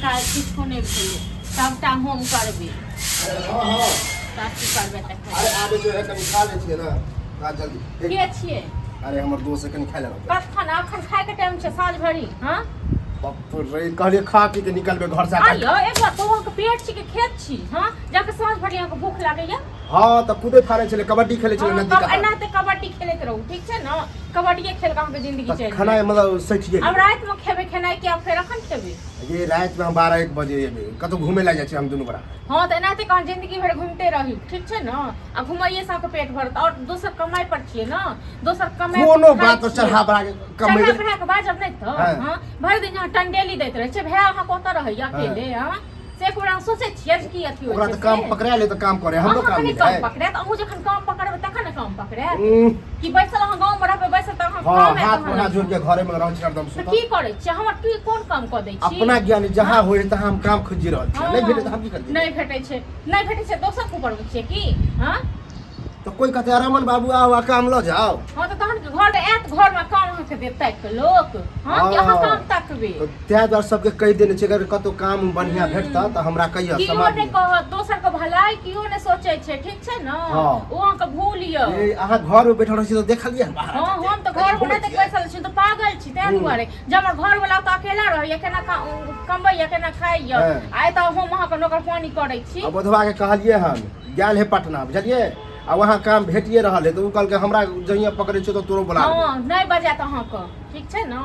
काज किछो नहीं भेले सबटा हम करबे। हां साथी करबे त अरे आबे जो है कनी खा ले छिए ना का जल्दी के छिए। अरे हमर दोस्त कनी खा ले कखन अखन खाए के टाइम छै साँझ भरी। हां बाप रे कहले खा पी के निकलबे घर से। आइयो एक बार तो के पेट छी के खेत छी। हां जाके साँझ भरी अहाँ के भूख लागैया। हां त खुदे फारे छले कबड्डी खेले छले नदी का। एना ते कबड्डी खेलैत रहू ठीक छै न। कबड्डी खेल के अहाँ के जिंदगी चल खाना मतलब सठिए अब रात में खेबे खाना के अब फिर अखन खेबे। ये रात में हम 12-1 बजे एबे कतो घूमे ला जाय छी हम दुनु बड़ा। हां त एनाते कहां जिंदगी भर घूमते रही ठीक छै न। आ घुमाइए सा के पेट भरत और दोसर कमाई पर छिए न। दोसर कमाई कोनो बात पर चढ़ा बड़ा के कमाई चढ़ा बड़ा के बाजब नहीं त। हां भर दिन यहाँ टंडेली दैत रहे छै भै अहाँ कोत रहैया अकेले। हां से एक बार सोचे छिए कि अथी होय छै। ओकरा त काम पकड़ा ले त काम करे हमरो काम नहीं है। पकड़े त अहू जखन काम पकड़बे तखन न काम पकड़े कि बैसल अहाँ गांव में रहबे बैसल त अहाँ काम है। हाथ पकड़ा जोड़ के घरे में रहै छी एकदम सुत की करे छी हमर की कोन काम क दै छी। अपना ज्ञान जहां होय त हम काम खोजि रहल छी नहीं भेटे त हम की करब। नहीं भेटे छै दोसर को पड़बै छिए की। हां तो कोई कहते रमन बाबू आओ काम लो जाओ। हां तो तहन घर में एत घर में काम अहाँ के देतै के लोग। हां कि अहाँ काम तकबे तो त्या दर सबके कहि देने छै अगर कतो काम बढ़िया भेटता त हमरा कहियो समाज में कह दोसर के भलाई कियो ने सोचै छै ठीक छै न। ओ अहाँ के भूलियो ए अहाँ घर में बैठल रहै छी त देखलिए हम बाहर। हां हम त घर बनाते बैसल छी त पागल छी तै दुआरे जब हमर घर वाला त अकेला रहैया केना कमबै केना खाइया आइ त हम अहाँ के नौकर पानी करै छी। अब बधवा के कहलिए हम गेल है पटना बुझलिए आ वहां काम भेटिए रहल है तो उ कल के हमरा जहिया पकड़े छ तो तोरो बुला। हां नहीं बजात अहाँ के ठीक छै न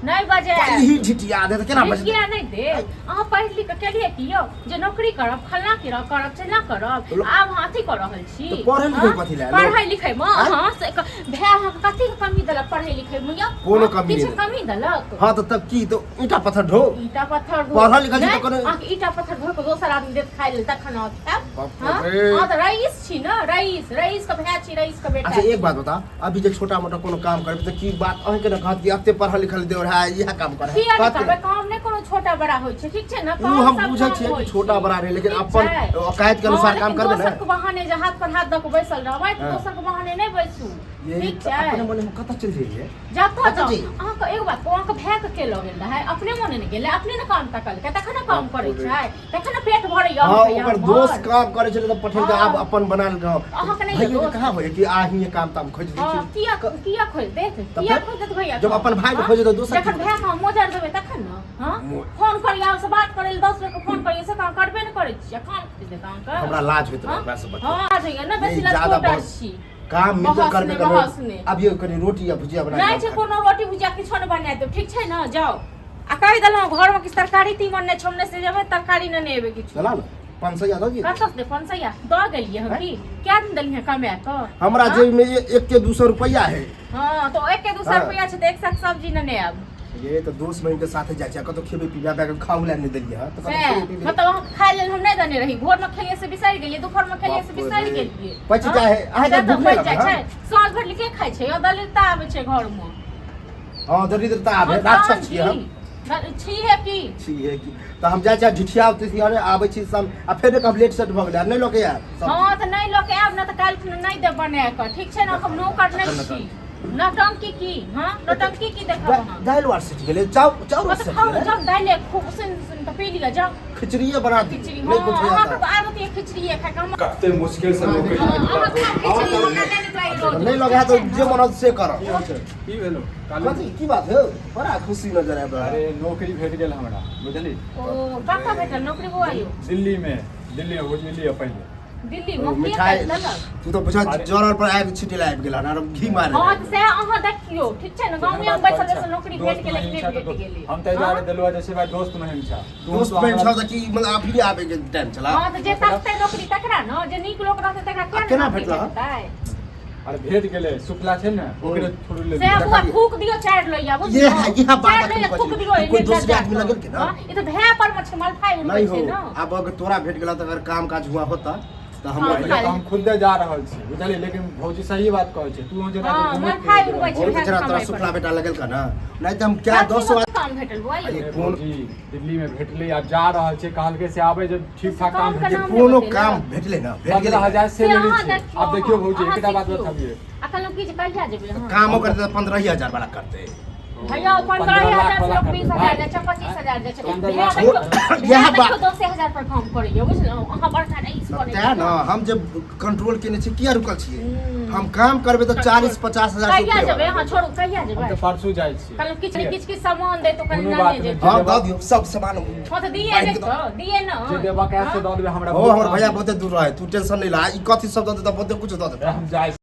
नहीं बजे ही झिटिया दे त केना बजे किया नहीं दे। अहाँ पढ़ लिख के केलिए कियो जे नौकरी करब फलना की करब से ना करब आब अहाँ अथी कर रहल छी। तो पढ़े लिखे कथि ले पढ़ाई लिखाई में हां से भै अहाँ के कथि कमी देलक पढ़ाई लिखाई में या कोनो कमी किछ कमी देलक। हां तो तब की तो ईटा पत्थर ढो पढ़ल लिखल छी तो कोनो अहाँ ईटा पत्थर ढो के दोसर आदमी देत खाइ लेल तखन खाब। हां त रईस छी न रईस के भै छी रईस के बेटा। अच्छा एक बात बता अभी जे छोटा मोटा कोनो काम करबे त की बात अहीं के न कहत कि अते पढ़ल लिखल देव है यह काम करे किया नहीं करबे काम नहीं कोनो छोटा बड़ा होय छै ठीक छै न। काम हम बुझै छियै कि छोटा बड़ा रहे लेकिन अपन औकात के अनुसार काम करबे न। दोसर के बहाने जे हाथ पर हाथ द के बैसल रहबै त दोसर के बहाने नहीं बैसू ठीक छै। अपने मन में कत चल जाइए जाता जाओ अहाँ के एक बात अहाँ के भै के ल गेल रहे अपने मने न गेले अपने न काम तकल के तखन काम करे छै तखन पेट भरै या ओकर दोस्त काम करे छै त पठल के आप अपन बनाल गांव अहाँ के नहीं दोस्त कहां होय कि आ ही काम ताम खोज दै छी। किया खोज देत भैया जब अपन भाई के खोजे त दोसर जखन भै हम मोजर देबै तखन न। हां फोन करिया से बात करे 10 बेर के फोन करिया से काम करबे न करै छी काम खोज देत अहाँ के हमरा लाज होइत रहे ओकरा से बता। हां आज है न बेसी लाज कोटा छी काम मिल करबे करो अब ये कनी रोटी या भुजिया बना नहीं छै कोनो रोटी भुजिया किछो न बना दे ठीक छै न जाओ आ कहि देलौ घर में किछ तरकारी तीमन नै छोमने से जेबै तरकारी न नेबे किछ चला न 500 दो जी कतस दे 500 द गेलिए हम की क्या दिन दलिए कमा के हमरा जेब में 1 के 200 रुपया है। हां तो 1 के 200 रुपया छै त एक साग सब्जी न नेब ये तो दोस्त बहन के साथे जाय छै कतो खेबे पीबे बैग खाऊ ला नहीं देलिए। हां तो कतो पीबे मतलब हम खाइ लेल हम नहीं देने रही भोर में खेलिए से बिसरि गेलिए दोपहर में खेलिए से बिसरि गेलिए पछ जाए आइ त भूख नहीं लगे छै साँझ भर लिखे खाइ छै दलिता आबै छै घर में। हां दरिद्रता आबै राक्षस छी हम छी है की तो हम जाय छै झिठिया उतिया आबै छी सब आ फेर कब लेट सेट भ गेल नहीं लोके यार। हां त नहीं लोके आब न त काल नहीं दे बना के ठीक छै न हम नौकर नहीं छी नौटंकी की। हां नौटंकी की देखब हां दाल वार सेट गेले चाउर सेट गेले जब दाल खूब सुन त पी लिया जाओ खिचड़ीए बना दी नहीं कुछ हां होता तो आबत ये खिचड़ीए खा के कते मुश्किल से नौकरी नहीं लगे तो जे मन से कर की भेलो कथि की बात है बड़ा खुशी नजर आब। अरे नौकरी भेट गेल हमरा बुझली ओ कतऽ भेटल नौकरी बुआइयो दिल्ली में हो गेली पहले दिल्ली में मिठाई देलक तू तो पूछा जरल पर आबि छिटिला आबि गेला ना घी मारे। हां से अहाँ देखियो ठीक छै न गांव में बैसल बैसल नौकरी भेट गेलै कि नहीं भेट गेलै हम त जारे देलवा जैसे भाई दोस्त नहीं था दोस्त में छ त की मतलब अभी आबे के टाइम चला। हां त जे तकते नौकरी तकरा न जे नीक लोक रहते तकरा केना भेटला अरे भेट गेले शुक्ला छै न ओकरे थोड़ी ले से बुआ फूक दियो चार लइया बुझियो ये बात फूक दियो कोई दूसरे आदमी लगल के ना ई त भै पर मछ मलफाई उड़ै छै न। अब अगर तोरा भेट गेला त अगर काम काज हुआ होता तो हम खुद जा रहल छी बुझली लेकिन भौजी सही बात कहै छै तू जे मलफाई उड़ै छै बेचारा तोरा शुक्ला बेटा लगल का ना नहीं त हम क्या 200 काम भेटल बुआ कौन दिल्ली में भेटले अब जा रहल छै कहल के से आबे जब ठीक ठाक काम भेटे कोनो काम भेटले ना भेट गेल 15000 से लेली छै। अब देखियो भौजी एकटा बात बताबिए अखन लोग की जे कहिया जेबै हां कामो करते 15000 वाला करते भैया 15,000 से लोग 20,000 जाए छै 25,000 जाए छै 15,000 यह बात 10,000 पर काम करैयो बुझलहुँ अहाँ बड़का रईस बनै तें ना हम जब कंट्रोल केने छी किया रुकल छियै हम काम करबे तो 40-50,000 कहिया जेबै अहाँ छोड़ू कहिया हम जेबै तो परसों जाइ छी कल किछ सामान दे तो कल कोनो ना बात ले नहीं। जेबै हाँ दऽ दियौ सब सामान हां त दिए ने तो दिए ना जे देबा कैसे दऽ देबै हमरा ओ हमर भैया बहुते दूर रहे तू टेंशन नहीं ला ई कथि सब दऽ दे त बहुते कुछ दऽ दे हम जाइ